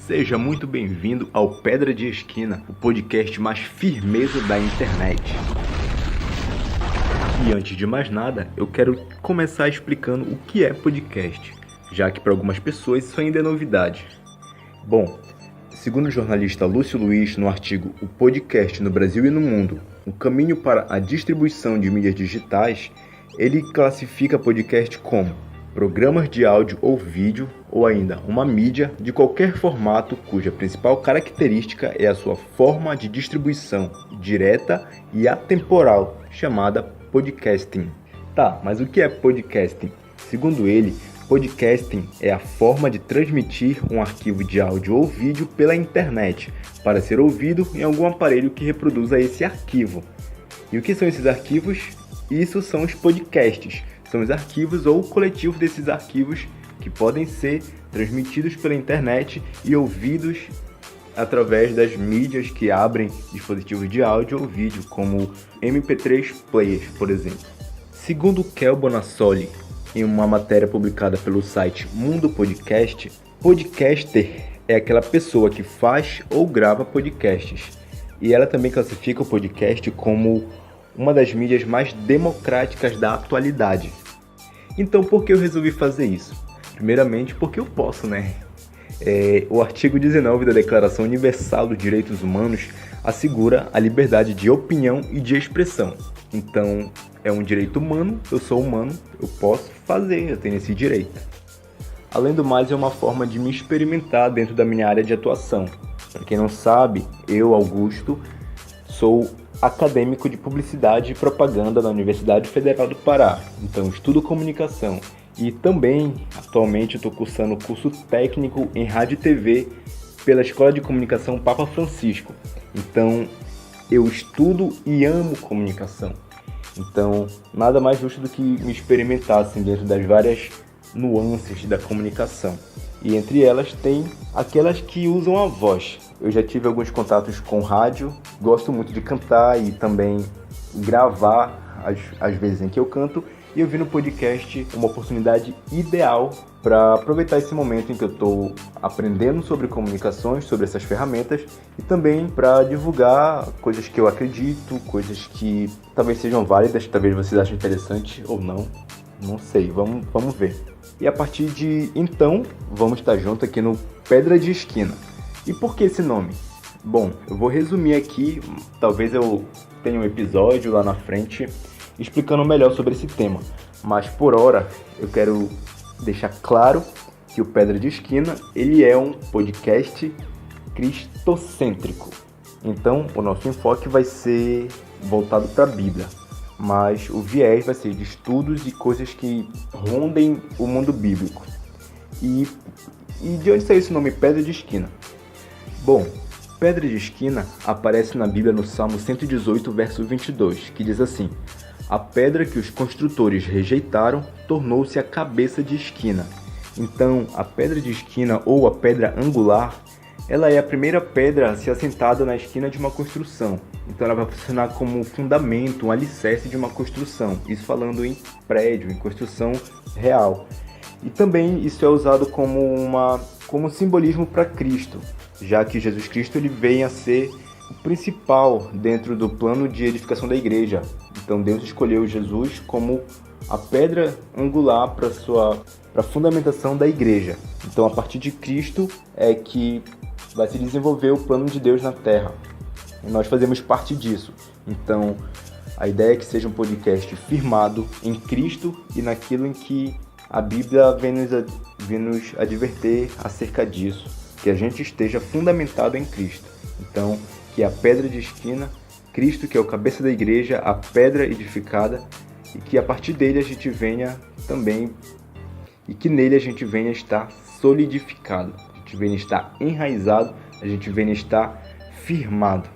Seja muito bem-vindo ao Pedra de Esquina, o podcast mais firmeza da internet. E antes de mais nada, eu quero começar explicando o que é podcast, já que para algumas pessoas isso ainda é novidade. Bom, segundo o jornalista Lúcio Luiz, no artigo O Podcast no Brasil e no Mundo, o caminho para a distribuição de mídias digitais, ele classifica podcast como programas de áudio ou vídeo, ou ainda uma mídia de qualquer formato cuja principal característica é a sua forma de distribuição direta e atemporal, chamada podcasting. Tá, mas o que é podcasting? Segundo ele, podcasting é a forma de transmitir um arquivo de áudio ou vídeo pela internet para ser ouvido em algum aparelho que reproduza esse arquivo. E o que são esses arquivos? Isso são os podcasts. São os arquivos ou coletivos desses arquivos que podem ser transmitidos pela internet e ouvidos através das mídias que abrem dispositivos de áudio ou vídeo, como MP3 players, por exemplo. Segundo Kel Bonassoli, em uma matéria publicada pelo site Mundo Podcast, podcaster é aquela pessoa que faz ou grava podcasts. E ela também classifica o podcast como uma das mídias mais democráticas da atualidade. Então, por que eu resolvi fazer isso? Primeiramente, porque eu posso, né? O artigo 19 da Declaração Universal dos Direitos Humanos assegura a liberdade de opinião e de expressão. Então, é um direito humano, eu sou humano, eu posso fazer, eu tenho esse direito. Além do mais, é uma forma de me experimentar dentro da minha área de atuação. Para quem não sabe, eu, Augusto, sou acadêmico de publicidade e propaganda na Universidade Federal do Pará. Então, estudo comunicação. E também, atualmente, estou cursando o curso técnico em rádio e TV pela Escola de Comunicação Papa Francisco. Então, eu estudo e amo comunicação. Então, nada mais justo do que me experimentar assim, dentro das várias nuances da comunicação. E entre elas tem aquelas que usam a voz. Eu já tive alguns contatos com rádio, gosto muito de cantar e também gravar as vezes em que eu canto. E eu vi no podcast uma oportunidade ideal para aproveitar esse momento em que eu estou aprendendo sobre comunicações, sobre essas ferramentas, e também para divulgar coisas que eu acredito, coisas que talvez sejam válidas, talvez vocês achem interessante ou não, não sei, vamos ver. E a partir de então, vamos estar juntos aqui no Pedra de Esquina. E por que esse nome? Bom, eu vou resumir aqui, talvez eu tenha um episódio lá na frente explicando melhor sobre esse tema. Mas por hora, eu quero deixar claro que o Pedra de Esquina, ele é um podcast cristocêntrico. Então, o nosso enfoque vai ser voltado para a Bíblia. Mas o viés vai ser de estudos e coisas que rondem o mundo bíblico. E de onde saiu esse nome Pedra de Esquina? Bom, Pedra de Esquina aparece na Bíblia no Salmo 118, verso 22, que diz assim: a pedra que os construtores rejeitaram tornou-se a cabeça de esquina. Então, a pedra de esquina ou a pedra angular, ela é a primeira pedra a ser assentada na esquina de uma construção. Então ela vai funcionar como um fundamento, um alicerce de uma construção. Isso falando em prédio, em construção real. E também isso é usado como simbolismo para Cristo, já que Jesus Cristo ele vem a ser o principal dentro do plano de edificação da igreja. Então Deus escolheu Jesus como a pedra angular para a fundamentação da igreja. Então a partir de Cristo é que vai se desenvolver o plano de Deus na Terra. E nós fazemos parte disso. Então a ideia é que seja um podcast firmado em Cristo e naquilo em que a Bíblia vem nos adverter acerca disso. Que a gente esteja fundamentado em Cristo. Então, que é a pedra de esquina, Cristo que é o cabeça da igreja, a pedra edificada, e que a partir dele a gente venha também, e que nele a gente venha estar solidificado, a gente venha estar enraizado, a gente venha estar firmado.